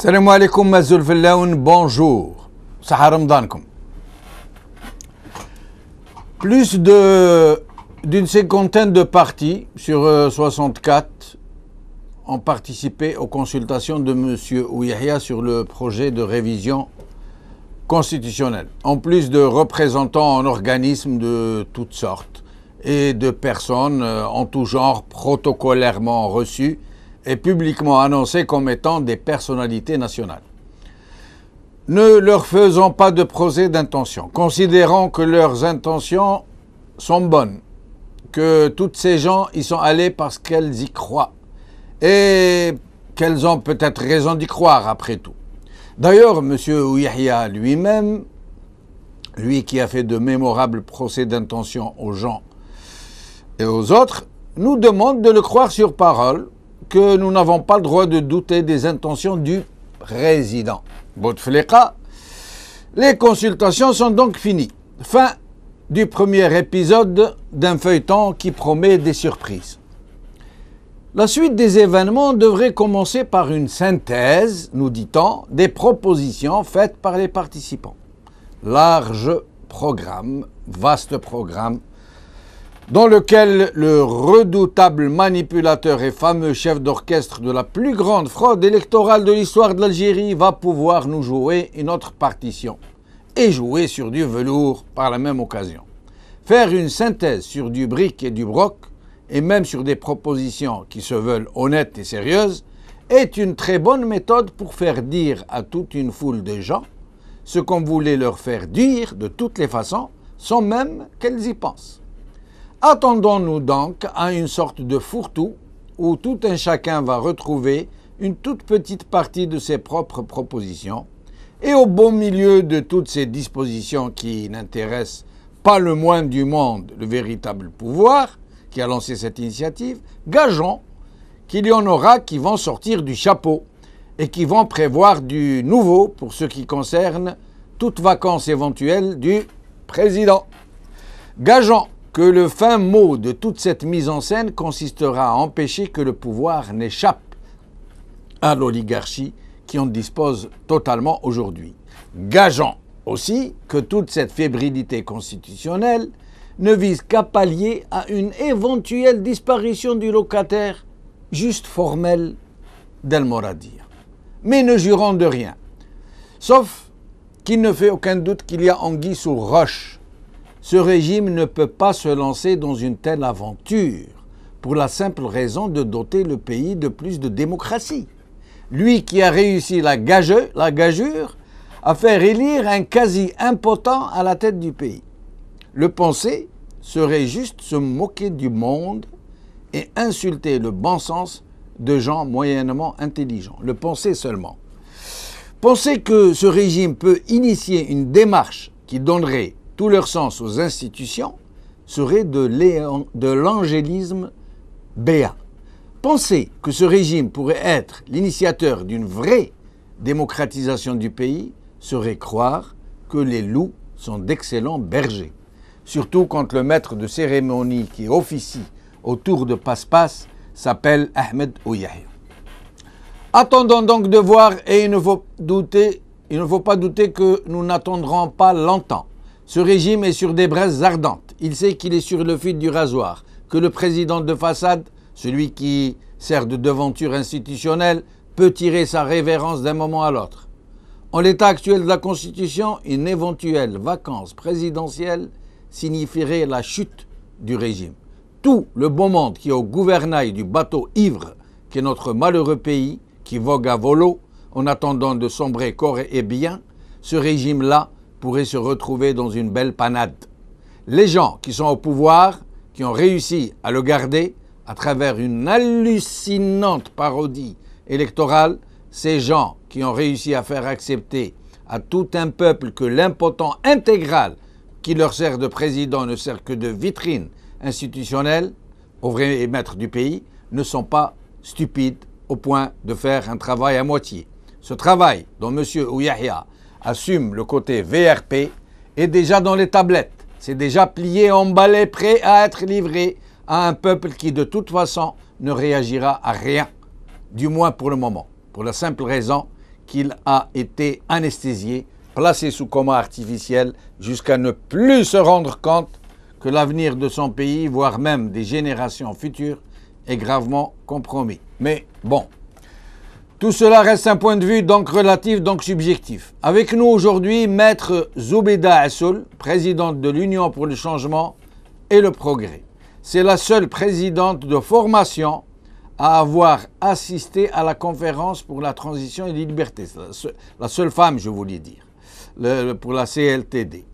Salam alaikum Mazoul Fellaoun, bonjour. Sahar Ramadankum. Plus d'une cinquantaine de partis sur 64 ont participé aux consultations de M. Ouyahia sur le projet de révision constitutionnelle, en plus de représentants en organismes de toutes sortes et de personnes en tout genre protocolairement reçues et publiquement annoncées comme étant des personnalités nationales. Ne leur faisons pas de procès d'intention, considérant que leurs intentions sont bonnes, que toutes ces gens y sont allés parce qu'elles y croient et qu'elles ont peut-être raison d'y croire après tout. D'ailleurs, M. Ouyahia lui-même, lui qui a fait de mémorables procès d'intention aux gens et aux autres, nous demande de le croire sur parole, que nous n'avons pas le droit de douter des intentions du président. Bouteflika, les consultations sont donc finies. Fin du premier épisode d'un feuilleton qui promet des surprises. La suite des événements devrait commencer par une synthèse, nous dit-on, des propositions faites par les participants. Large programme, vaste programme, dans lequel le redoutable manipulateur et fameux chef d'orchestre de la plus grande fraude électorale de l'histoire de l'Algérie va pouvoir nous jouer une autre partition et jouer sur du velours par la même occasion. Faire une synthèse sur du bric et du broc, et même sur des propositions qui se veulent honnêtes et sérieuses, est une très bonne méthode pour faire dire à toute une foule de gens ce qu'on voulait leur faire dire de toutes les façons, sans même qu'elles y pensent. Attendons-nous donc à une sorte de fourre-tout où tout un chacun va retrouver une toute petite partie de ses propres propositions et au beau milieu de toutes ces dispositions qui n'intéressent pas le moins du monde le véritable pouvoir qui a lancé cette initiative, gageons qu'il y en aura qui vont sortir du chapeau et qui vont prévoir du nouveau pour ce qui concerne toute vacance éventuelle du président. Gageons que le fin mot de toute cette mise en scène consistera à empêcher que le pouvoir n'échappe à l'oligarchie qui en dispose totalement aujourd'hui. Gageons aussi que toute cette fébrilité constitutionnelle ne vise qu'à pallier à une éventuelle disparition du locataire juste formelle d'El Moradir. Mais ne jurons de rien, sauf qu'il ne fait aucun doute qu'il y a anguille sous roche. Ce régime ne peut pas se lancer dans une telle aventure pour la simple raison de doter le pays de plus de démocratie. Lui qui a réussi la gageure à faire élire un quasi-impotent à la tête du pays. Le penser serait juste se moquer du monde et insulter le bon sens de gens moyennement intelligents. Le penser seulement. Penser que ce régime peut initier une démarche qui donnerait tout leur sens aux institutions serait de l'angélisme béat. Penser que ce régime pourrait être l'initiateur d'une vraie démocratisation du pays serait croire que les loups sont d'excellents bergers. Surtout quand le maître de cérémonie qui officie autour de passe-passe s'appelle Ahmed Ouyahia. Attendons donc de voir et il ne faut pas douter que nous n'attendrons pas longtemps. Ce régime est sur des braises ardentes. Il sait qu'il est sur le fil du rasoir, que le président de façade, celui qui sert de devanture institutionnelle, peut tirer sa révérence d'un moment à l'autre. En l'état actuel de la Constitution, une éventuelle vacance présidentielle signifierait la chute du régime. Tout le beau monde qui est au gouvernail du bateau ivre qu'est notre malheureux pays, qui vogue à volo en attendant de sombrer corps et biens, ce régime-là pourrait se retrouver dans une belle panade. Les gens qui sont au pouvoir, qui ont réussi à le garder à travers une hallucinante parodie électorale, ces gens qui ont réussi à faire accepter à tout un peuple que l'impotent intégral qui leur sert de président ne sert que de vitrine institutionnelle au vrai maître du pays, ne sont pas stupides au point de faire un travail à moitié. Ce travail dont M. Ouyahia assume le côté VRP est déjà dans les tablettes. C'est déjà plié, emballé, prêt à être livré à un peuple qui de toute façon ne réagira à rien, du moins pour le moment, pour la simple raison qu'il a été anesthésié, placé sous coma artificiel, jusqu'à ne plus se rendre compte que l'avenir de son pays, voire même des générations futures, est gravement compromis. Mais bon, tout cela reste un point de vue donc relatif, donc subjectif. Avec nous aujourd'hui, Maître Zoubeda Assoul, présidente de l'Union pour le changement et le progrès. C'est la seule présidente de formation à avoir assisté à la conférence pour la transition et les libertés. C'est la seule femme, je voulais dire, pour la CLTD.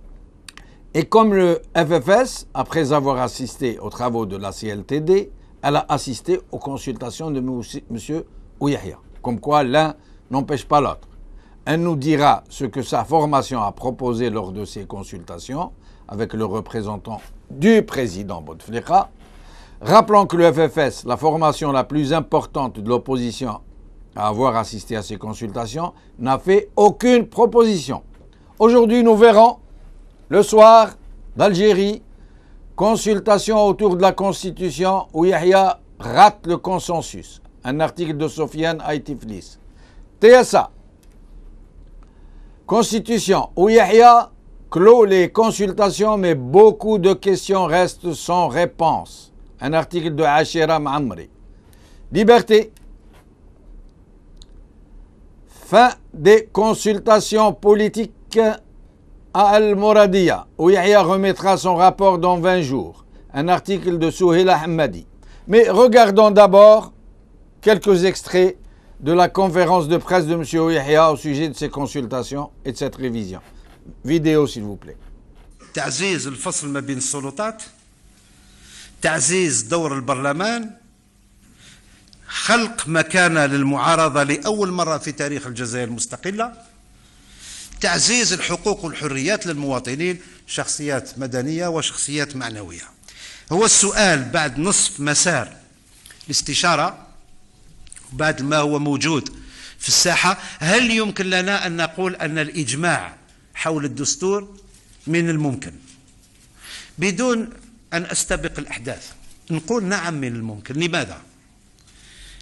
Et comme le FFS, après avoir assisté aux travaux de la CLTD, elle a assisté aux consultations de M. Ouyahia. Comme quoi l'un n'empêche pas l'autre. Elle nous dira ce que sa formation a proposé lors de ces consultations avec le représentant du président Bouteflika. Rappelons que le FFS, la formation la plus importante de l'opposition à avoir assisté à ces consultations, n'a fait aucune proposition. Aujourd'hui, nous verrons le soir d'Algérie, consultation autour de la Constitution où Yahya rate le consensus. Un article de Sofiane Aïtiflis. TSA. Constitution où Yahya clôt les consultations, mais beaucoup de questions restent sans réponse. Un article de Achira Ma'amri. Liberté. Fin des consultations politiques à Al-Mouradia, où Yahya remettra son rapport dans 20 jours. Un article de Souheila Hamadi. Mais regardons d'abord quelques extraits de la conférence de presse de M. Ouyahia au sujet de ces consultations et de cette révision. Vidéo, s'il vous plaît. تعزيز الفصل ما بين السلطات، تعزيز دور البرلمان، خلق مكانة للمعارضة لأول مرة في تاريخ الجزائر المستقلة، تعزيز الحقوق والحريات للمواطنين، شخصيات مدنية وشخصيات معنوية. هو السؤال بعد نصف مسار الاستشارة، بعد ما هو موجود في الساحة، هل يمكن لنا أن نقول أن الإجماع حول الدستور من الممكن؟ بدون أن أستبق الأحداث نقول نعم من الممكن. لماذا؟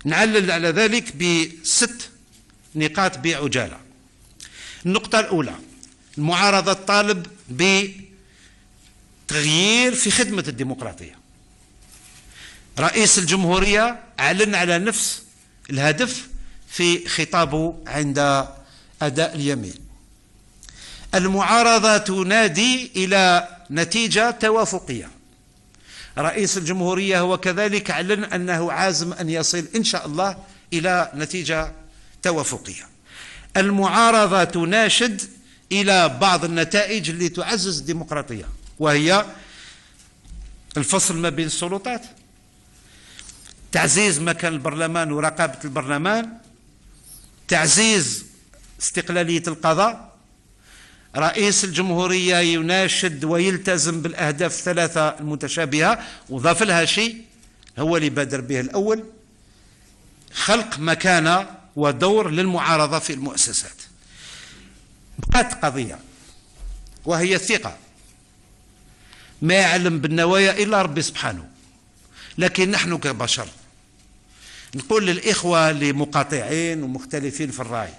نعلل على ذلك ب6 نقاط بعجالة. النقطة الأولى، المعارضة تطالب بتغيير في خدمة الديمقراطية. رئيس الجمهورية أعلن على نفس الهدف في خطابه عند أداء اليمين. المعارضة تنادي إلى نتيجة توافقية. رئيس الجمهورية هو كذلك أعلن أنه عازم أن يصل إن شاء الله إلى نتيجة توافقية. المعارضة تناشد إلى بعض النتائج اللي تعزز الديمقراطية، وهي الفصل ما بين السلطات، تعزيز مكان البرلمان ورقابة البرلمان، تعزيز استقلالية القضاء. رئيس الجمهورية يناشد ويلتزم بالأهداف الثلاثة المتشابهة، وضاف لها شيء هو اللي بادر به الأول، خلق مكانة ودور للمعارضة في المؤسسات. بقات قضية وهي الثقة. ما يعلم بالنوايا إلا ربي سبحانه، لكن نحن كبشر نقول للإخوة اللي مقاطعين ومختلفين في الرأي،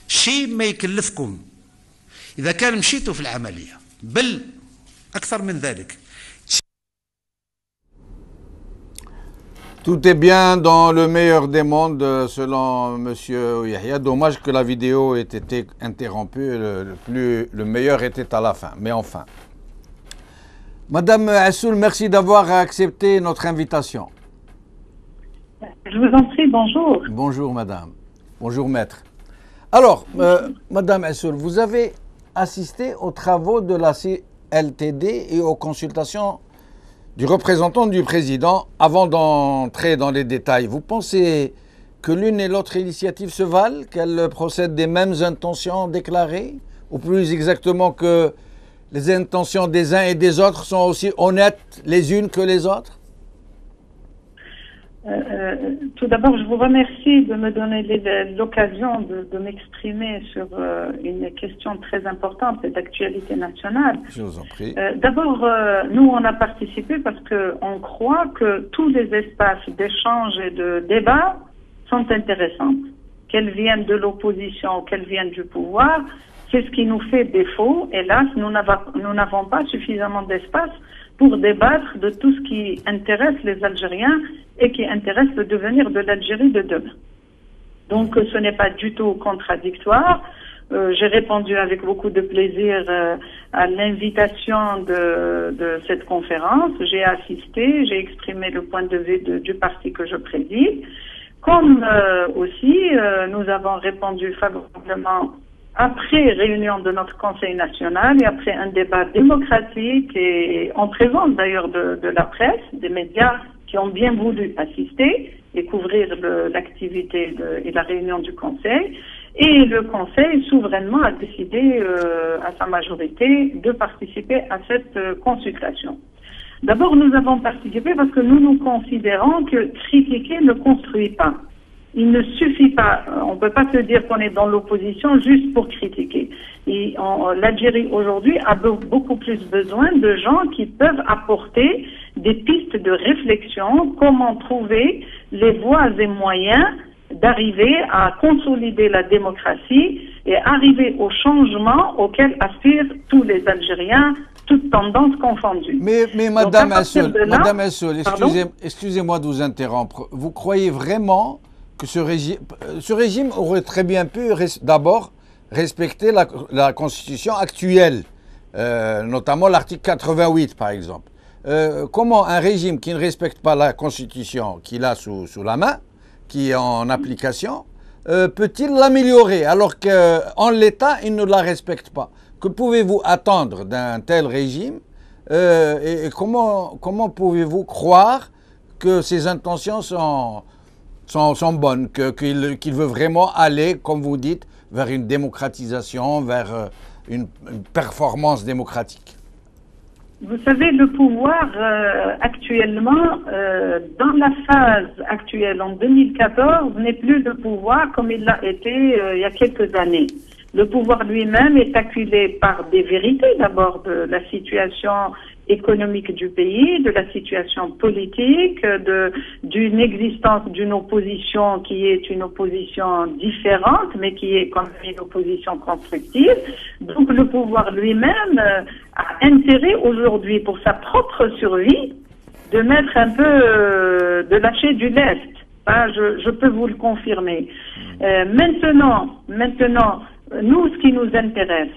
شيء ما يكلفكم إذا كان مشيتوا في العملية، بل أكثر من ذلك. Tout est bien dans le meilleur des mondes selon M. Yahya. Dommage que la vidéo ait été interrompue, le meilleur était à la fin, mais enfin. Madame Assoul, merci d'avoir accepté notre invitation. Je vous en prie, bonjour. Bonjour madame, bonjour maître. Alors, madame Assoul, vous avez assisté aux travaux de la CLTD et aux consultations du représentant du président. Avant d'entrer dans les détails, vous pensez que l'une et l'autre initiative se valent, qu'elles procèdent des mêmes intentions déclarées, ou plus exactement que les intentions des uns et des autres sont aussi honnêtes les unes que les autres? Tout d'abord, je vous remercie de me donner l'occasion de m'exprimer sur une question très importante et d'actualité nationale. Je vous en prie. D'abord, nous, on a participé parce qu'on croit que tous les espaces d'échange et de débat sont intéressants, qu'elles viennent de l'opposition ou qu'elles viennent du pouvoir, c'est ce qui nous fait défaut. Hélas, nous n'avons pas suffisamment d'espace pour débattre de tout ce qui intéresse les Algériens et qui intéresse le devenir de l'Algérie de demain. Donc ce n'est pas du tout contradictoire. J'ai répondu avec beaucoup de plaisir à l'invitation de cette conférence. J'ai assisté, j'ai exprimé le point de vue du parti que je préside. Comme aussi, nous avons répondu favorablement après réunion de notre Conseil national et après un débat démocratique et en présence d'ailleurs de la presse, des médias qui ont bien voulu assister et couvrir l'activité et la réunion du Conseil. Et le Conseil souverainement a décidé à sa majorité de participer à cette consultation. D'abord, nous avons participé parce que nous considérons que critiquer ne construit pas. Il ne suffit pas, on ne peut pas se dire qu'on est dans l'opposition juste pour critiquer. Et l'Algérie aujourd'hui a beaucoup plus besoin de gens qui peuvent apporter des pistes de réflexion, comment trouver les voies et moyens d'arriver à consolider la démocratie et arriver au changement auquel aspirent tous les Algériens, toutes tendances confondues. Mais Madame Assoul, excusez-moi de vous interrompre. Vous croyez vraiment que ce régime aurait très bien pu d'abord respecter la Constitution actuelle, notamment l'article 88 par exemple. Comment un régime qui ne respecte pas la Constitution qu'il a sous la main, qui est en application, peut-il l'améliorer alors qu'en l'état, il ne la respecte pas? Que pouvez-vous attendre d'un tel régime et comment pouvez-vous croire que ses intentions sont bonnes, qu'il veut vraiment aller, comme vous dites, vers une démocratisation, vers une performance démocratique? Vous savez, le pouvoir actuellement, dans la phase actuelle en 2014, n'est plus le pouvoir comme il l'a été il y a quelques années. Le pouvoir lui-même est acculé par des vérités, d'abord de la situation économique du pays, de la situation politique, d'une existence d'une opposition qui est une opposition différente, mais qui est quand même une opposition constructive. Donc le pouvoir lui-même a intérêt aujourd'hui, pour sa propre survie, de mettre un peu, de lâcher du lest. Ça, je peux vous le confirmer. Maintenant, nous, ce qui nous intéresse,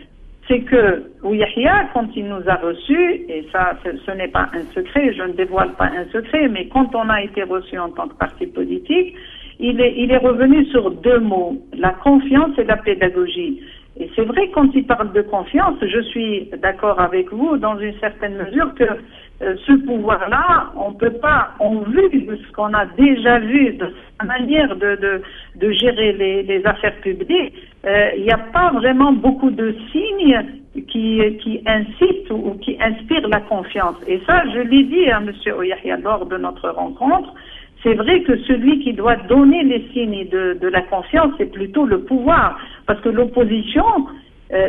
c'est que Yahya, quand il nous a reçus, et ça, ce n'est pas un secret, je ne dévoile pas un secret, mais quand on a été reçu en tant que parti politique, il est revenu sur deux mots, la confiance et la pédagogie. Et c'est vrai, quand il parle de confiance, je suis d'accord avec vous dans une certaine mesure que ce pouvoir-là, on ne peut pas, en vue de ce qu'on a déjà vu, de sa manière de gérer les affaires publiques, il n'y a pas vraiment beaucoup de signes qui incitent ou qui inspirent la confiance. Et ça, je l'ai dit à M. Yahya lors de notre rencontre, c'est vrai que celui qui doit donner les signes de la confiance, c'est plutôt le pouvoir. Parce que l'opposition,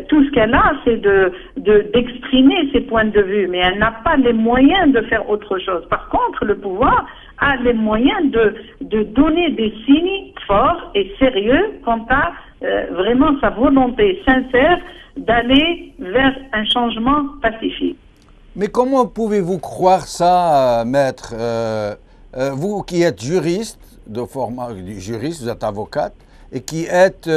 tout ce qu'elle a, c'est d'exprimer ses points de vue, mais elle n'a pas les moyens de faire autre chose. Par contre, le pouvoir a les moyens de donner des signes forts et sérieux quant à vraiment sa volonté sincère d'aller vers un changement pacifique. Mais comment pouvez-vous croire ça, maître? Vous qui êtes juriste, vous êtes avocate, et qui êtes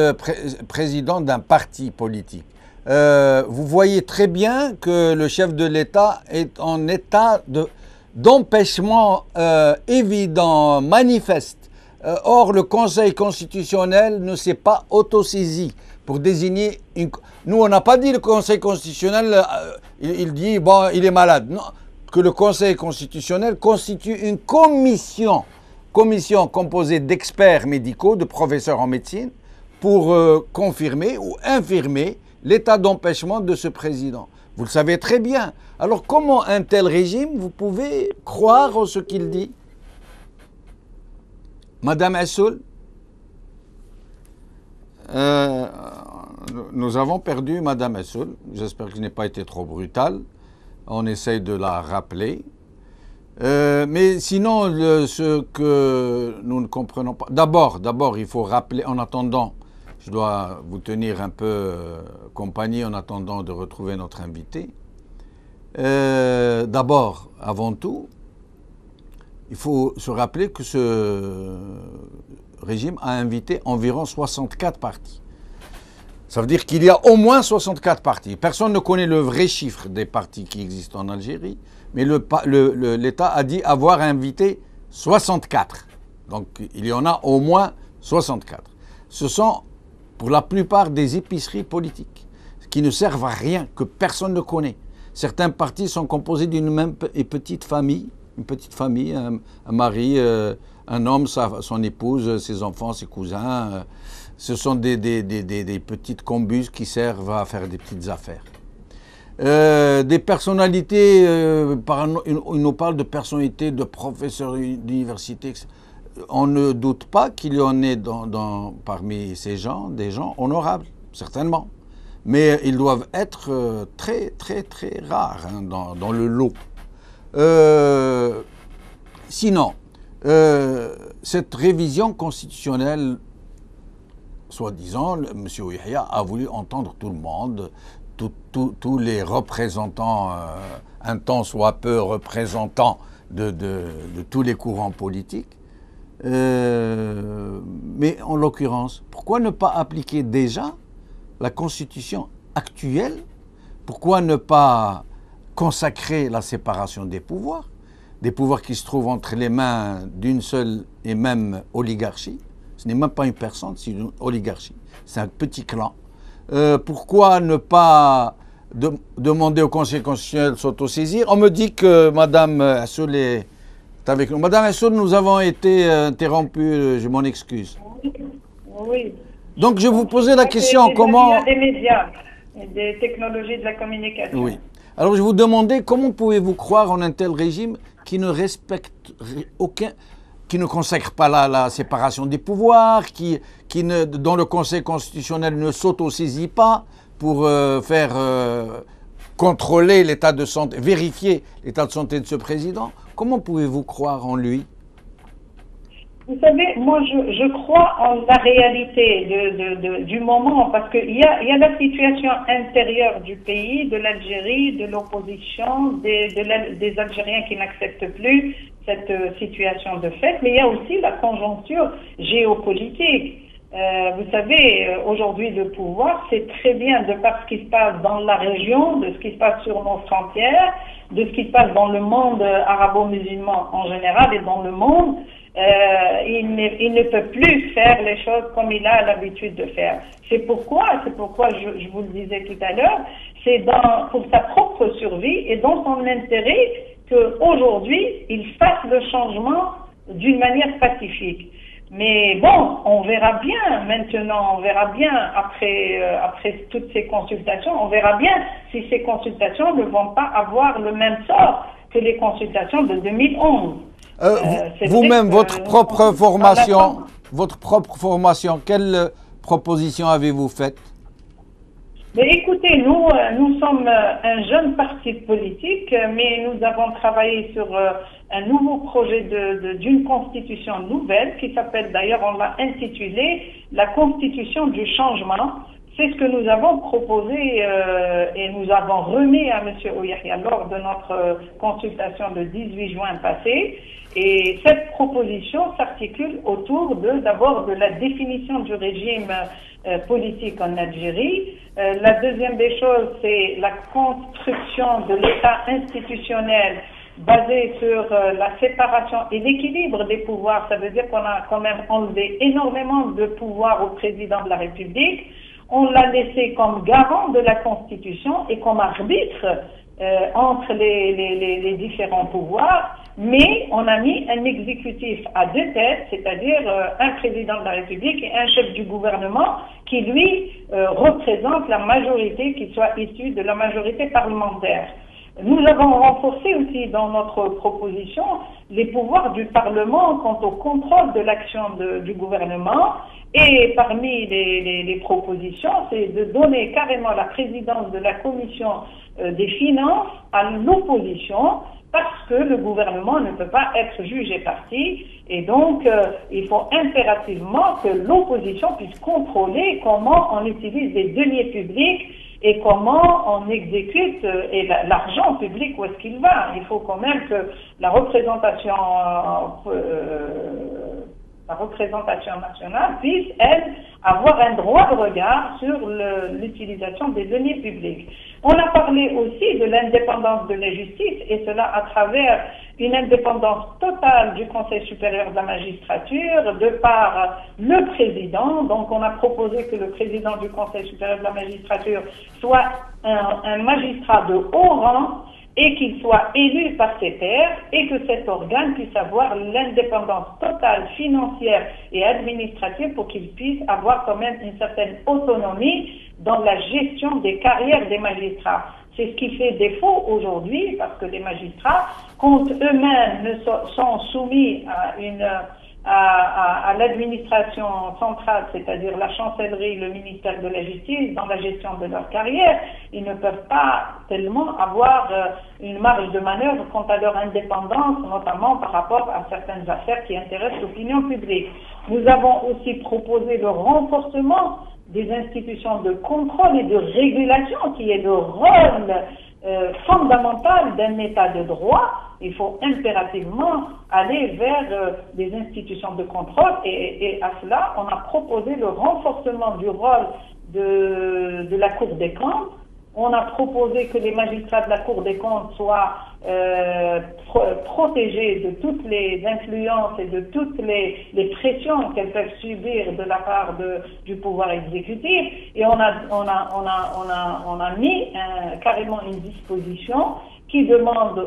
président d'un parti politique, vous voyez très bien que le chef de l'État est en état d'empêchement évident, manifeste. Or, le Conseil constitutionnel ne s'est pas autosaisi pour désigner une... Nous, on n'a pas dit le Conseil constitutionnel, il dit, bon, il est malade. Non, que le Conseil constitutionnel constitue une commission composée d'experts médicaux, de professeurs en médecine, pour confirmer ou infirmer l'état d'empêchement de ce président. Vous le savez très bien. Alors comment un tel régime, vous pouvez croire en ce qu'il dit? Madame Assoul, nous avons perdu Madame Assoul. J'espère que je n'ai pas été trop brutal. On essaye de la rappeler. Mais sinon, ce que nous ne comprenons pas... D'abord, il faut rappeler, en attendant, je dois vous tenir un peu compagnie en attendant de retrouver notre invité. D'abord, avant tout, il faut se rappeler que ce régime a invité environ 64 partis. Ça veut dire qu'il y a au moins 64 partis. Personne ne connaît le vrai chiffre des partis qui existent en Algérie, mais l'État a dit avoir invité 64. Donc il y en a au moins 64. Ce sont pour la plupart des épiceries politiques qui ne servent à rien, que personne ne connaît. Certains partis sont composés d'une même petite famille, un mari, un homme, son épouse, ses enfants, ses cousins. Ce sont des petites combus qui servent à faire des petites affaires. Des personnalités, il nous parle de personnalités, de professeurs d'université. On ne doute pas qu'il y en ait parmi ces gens des gens honorables, certainement. Mais ils doivent être très, très, très rares hein, dans le lot. Sinon, cette révision constitutionnelle, soi-disant, M. Yahya a voulu entendre tout le monde, tous les représentants, un tant soit peu représentants de tous les courants politiques. Mais en l'occurrence, pourquoi ne pas appliquer déjà la constitution actuelle? Pourquoi ne pas consacrer la séparation des pouvoirs qui se trouvent entre les mains d'une seule et même oligarchie? Ce n'est même pas une personne, c'est une oligarchie. C'est un petit clan. Pourquoi ne pas demander au Conseil constitutionnel de s'autosaisir? On me dit que Mme Assoul est avec nous. Mme Assoul, nous avons été interrompus, je m'en excuse. Oui. Donc je vous posais la question, comment... Des médias et des technologies de la communication. Oui. Alors je vous demandais, comment pouvez-vous croire en un tel régime qui ne respecte qui ne consacre pas la séparation des pouvoirs, dont le Conseil constitutionnel ne s'autosaisit pas pour faire contrôler l'état de santé, vérifier l'état de santé de ce président? Comment pouvez-vous croire en lui? Vous savez, moi je crois en la réalité du moment, parce qu'il y a la situation intérieure du pays, de l'Algérie, de l'opposition, des Algériens qui n'acceptent plus cette situation de fait, mais il y a aussi la conjoncture géopolitique. Vous savez, aujourd'hui le pouvoir, c'est très bien de par ce qui se passe dans la région, de ce qui se passe sur nos frontières, de ce qui se passe dans le monde arabo-musulman en général et dans le monde. Il ne peut plus faire les choses comme il a l'habitude de faire. C'est pourquoi je vous le disais tout à l'heure, c'est pour sa propre survie et dans son intérêt qu'aujourd'hui, il fasse le changement d'une manière pacifique. Mais bon, on verra bien maintenant, on verra bien après toutes ces consultations, on verra bien si ces consultations ne vont pas avoir le même sort que les consultations de 2011. Vous-même, votre propre formation, quelle proposition avez-vous faite? Mais écoutez, nous sommes un jeune parti politique, mais nous avons travaillé sur un nouveau projet d'une constitution nouvelle qui s'appelle, d'ailleurs, on l'a intitulé la Constitution du changement. C'est ce que nous avons proposé et nous avons remis à M. Yahya lors de notre consultation de 18 juin passé. Et cette proposition s'articule autour d'abord de la définition du régime politique en Algérie. La deuxième des choses, c'est la construction de l'État institutionnel basé sur la séparation et l'équilibre des pouvoirs. Ça veut dire qu'on a quand même enlevé énormément de pouvoir au président de la République. On l'a laissé comme garant de la Constitution et comme arbitre entre les différents pouvoirs, mais on a mis un exécutif à deux têtes, c'est-à-dire un président de la République et un chef du gouvernement qui, lui, représente la majorité, qui soit issue de la majorité parlementaire. Nous avons renforcé aussi dans notre proposition les pouvoirs du Parlement quant au contrôle de l'action du gouvernement. Et parmi les propositions, c'est de donner carrément la présidence de la commission des finances à l'opposition, parce que le gouvernement ne peut pas être juge et partie, et donc il faut impérativement que l'opposition puisse contrôler comment on utilise les deniers publics et comment on exécute et l'argent public, où est-ce qu'il va. Il faut quand même que la représentation nationale puisse, elle, avoir un droit de regard sur l'utilisation des deniers publics. On a parlé aussi de l'indépendance de la justice, et cela à travers une indépendance totale du Conseil supérieur de la magistrature de par le président. Donc on a proposé que le président du Conseil supérieur de la magistrature soit un magistrat de haut rang et qu'il soit élu par ses pairs, et que cet organe puisse avoir l'indépendance totale financière et administrative pour qu'il puisse avoir quand même une certaine autonomie dans la gestion des carrières des magistrats. C'est ce qui fait défaut aujourd'hui, parce que les magistrats, quand eux-mêmes sont soumis à l'administration centrale, c'est-à-dire la chancellerie, le ministère de la Justice, dans la gestion de leur carrière, ils ne peuvent pas tellement avoir une marge de manœuvre quant à leur indépendance, notamment par rapport à certaines affaires qui intéressent l'opinion publique. Nous avons aussi proposé le renforcement des institutions de contrôle et de régulation, qui est le rôle fondamental d'un État de droit. Il faut impérativement aller vers des institutions de contrôle, et à cela, on a proposé le renforcement du rôle de la Cour des comptes. On a proposé que les magistrats de la Cour des comptes soient protégés de toutes les influences et de toutes les pressions qu'elles peuvent subir de la part du pouvoir exécutif. Et on a mis carrément une disposition qui demande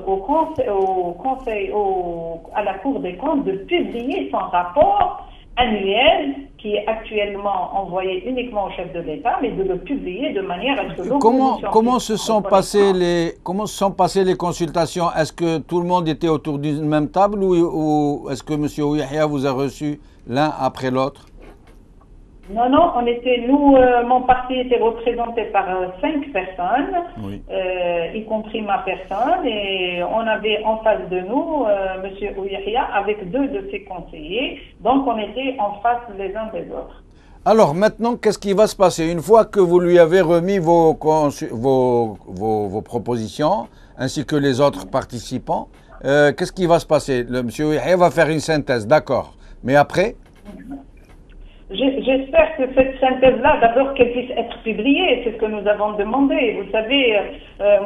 à la Cour des comptes de publier son rapport annuel, qui est actuellement envoyé uniquement au chef de l'État, mais de le publier de manière à ce que l'opposition... Comment se sont passées les consultations? Est-ce que tout le monde était autour d'une même table, ou est-ce que M. Ouihia vous a reçu l'un après l'autre? Non, mon parti était représenté par 5 personnes, oui. Y compris ma personne, et on avait en face de nous M. Ouihia avec 2 de ses conseillers, donc on était en face les uns des autres. Alors maintenant, qu'est-ce qui va se passer? Une fois que vous lui avez remis vos propositions, ainsi que les autres participants, qu'est-ce qui va se passer? M. Ouihia va faire une synthèse, d'accord, mais après? J'espère que cette synthèse-là, d'abord qu'elle puisse être publiée, c'est ce que nous avons demandé. Vous savez,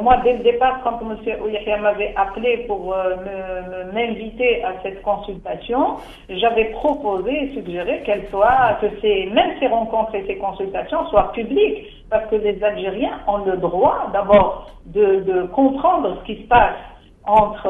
moi dès le départ, quand M. Ouihia m'avait appelé pour m'inviter à cette consultation, j'avais proposé et suggéré que même ces rencontres et ces consultations soient publiques, parce que les Algériens ont le droit d'abord de comprendre ce qui se passe entre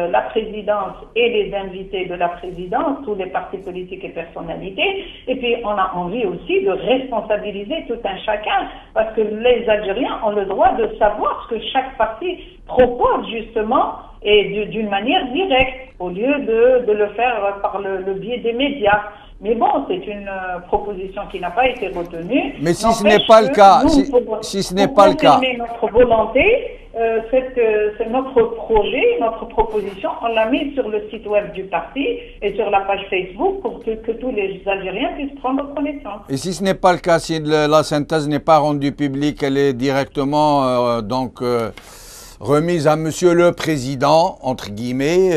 la présidence et les invités de la présidence, tous les partis politiques et personnalités, et puis on a envie aussi de responsabiliser tout un chacun, parce que les Algériens ont le droit de savoir ce que chaque parti propose justement, et d'une manière directe, au lieu de le faire par le biais des médias. Mais bon, c'est une proposition qui n'a pas été retenue. Mais si ce n'est pas le cas, si ce n'est pas le cas, notre volonté, c'est notre projet, notre proposition, on l'a mis sur le site web du parti et sur la page Facebook pour que tous les Algériens puissent prendre connaissance. Et si ce n'est pas le cas, si la synthèse n'est pas rendue publique, elle est directement remise à Monsieur le Président, entre guillemets,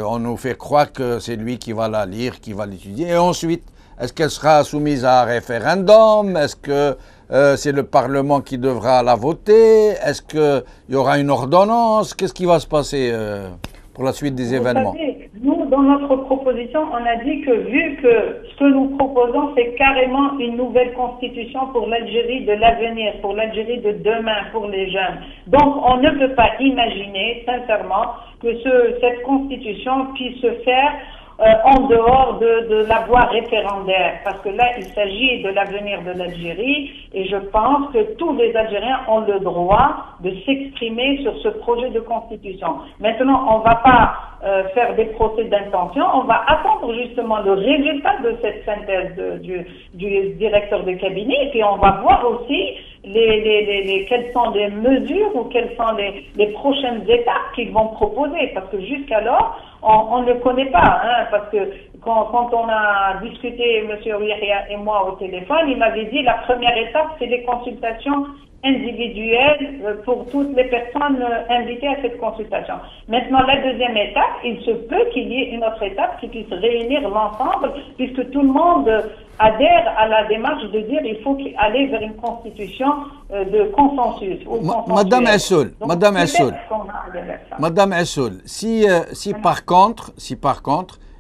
on nous fait croire que c'est lui qui va la lire, qui va l'étudier. Et ensuite, est-ce qu'elle sera soumise à un référendum? Est-ce que c'est le Parlement qui devra la voter? Est-ce qu'il y aura une ordonnance? Qu'est-ce qui va se passer pour la suite des événements? Nous, dans notre proposition, on a dit que vu que ce que nous proposons, c'est carrément une nouvelle constitution pour l'Algérie de l'avenir, pour l'Algérie de demain, pour les jeunes. Donc, on ne peut pas imaginer, sincèrement, que cette constitution puisse se faire en dehors de la voie référendaire, parce que là, il s'agit de l'avenir de l'Algérie, et je pense que tous les Algériens ont le droit de s'exprimer sur ce projet de constitution. Maintenant, on ne va pas faire des procès d'intention, on va attendre justement le résultat de cette synthèse du directeur de cabinet, et puis on va voir aussi quelles sont les mesures ou quelles sont les prochaines étapes qu'ils vont proposer, parce que jusqu'alors, on ne connaît pas, hein, parce que quand on a discuté, M. Ouihia et moi au téléphone, il m'avait dit la première étape, c'est les consultations individuelles pour toutes les personnes invitées à cette consultation. Maintenant, la deuxième étape, il se peut qu'il y ait une autre étape qui puisse réunir l'ensemble, puisque tout le monde adhère à la démarche de dire il faut aller vers une constitution de consensus. Madame Assoul, Madame Assoul, si par contre,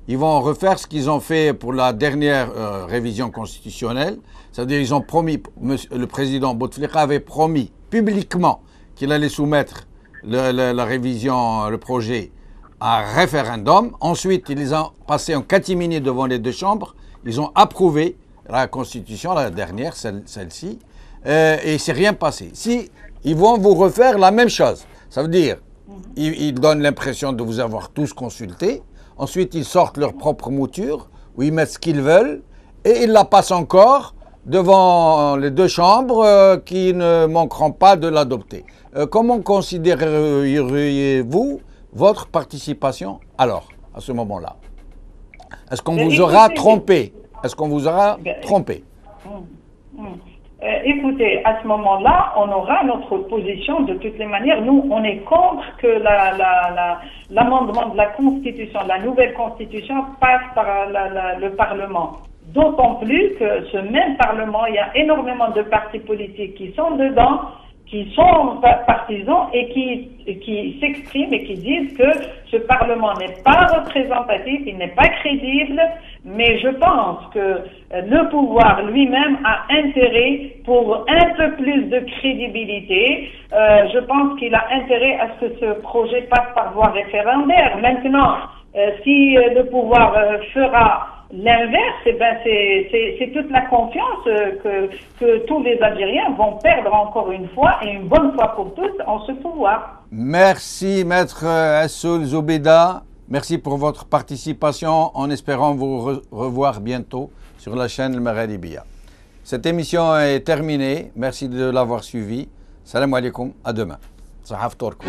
ils vont refaire ce qu'ils ont fait pour la dernière révision constitutionnelle, c'est-à-dire ils ont promis, le président Bouteflika avait promis publiquement qu'il allait soumettre la révision, le projet à référendum. Ensuite, ils ont passé en catimini devant les deux chambres. Ils ont approuvé la constitution, la dernière, celle-ci, et il ne s'est rien passé. Si ils vont vous refaire la même chose, ça veut dire ils donnent l'impression de vous avoir tous consulté. Ensuite, ils sortent leur propre mouture, où ils mettent ce qu'ils veulent, et ils la passent encore devant les deux chambres qui ne manqueront pas de l'adopter. Comment considéreriez-vous votre participation alors, à ce moment-là? Est-ce qu'on vous aura trompé? Est-ce qu'on vous aura trompé? Écoutez, à ce moment-là, on aura notre position de toutes les manières. Nous, on est contre que l'amendement de la Constitution, la nouvelle Constitution, passe par le Parlement. D'autant plus que ce même Parlement, il y a énormément de partis politiques qui sont dedans, qui sont partisans et qui s'expriment et qui disent que ce Parlement n'est pas représentatif, il n'est pas crédible, mais je pense que le pouvoir lui-même a intérêt, pour un peu plus de crédibilité, je pense qu'il a intérêt à ce que ce projet passe par voie référendaire. Maintenant, si le pouvoir fera l'inverse, c'est toute la confiance que tous les Algériens vont perdre encore une fois, et une bonne fois pour toutes, en ce pouvoir. Merci, Maître Assoul Zoubeda. Merci pour votre participation, en espérant vous revoir bientôt sur la chaîne El Magharibiya. Cette émission est terminée. Merci de l'avoir suivie. Salam alaikum, à demain. Sahaf Torko.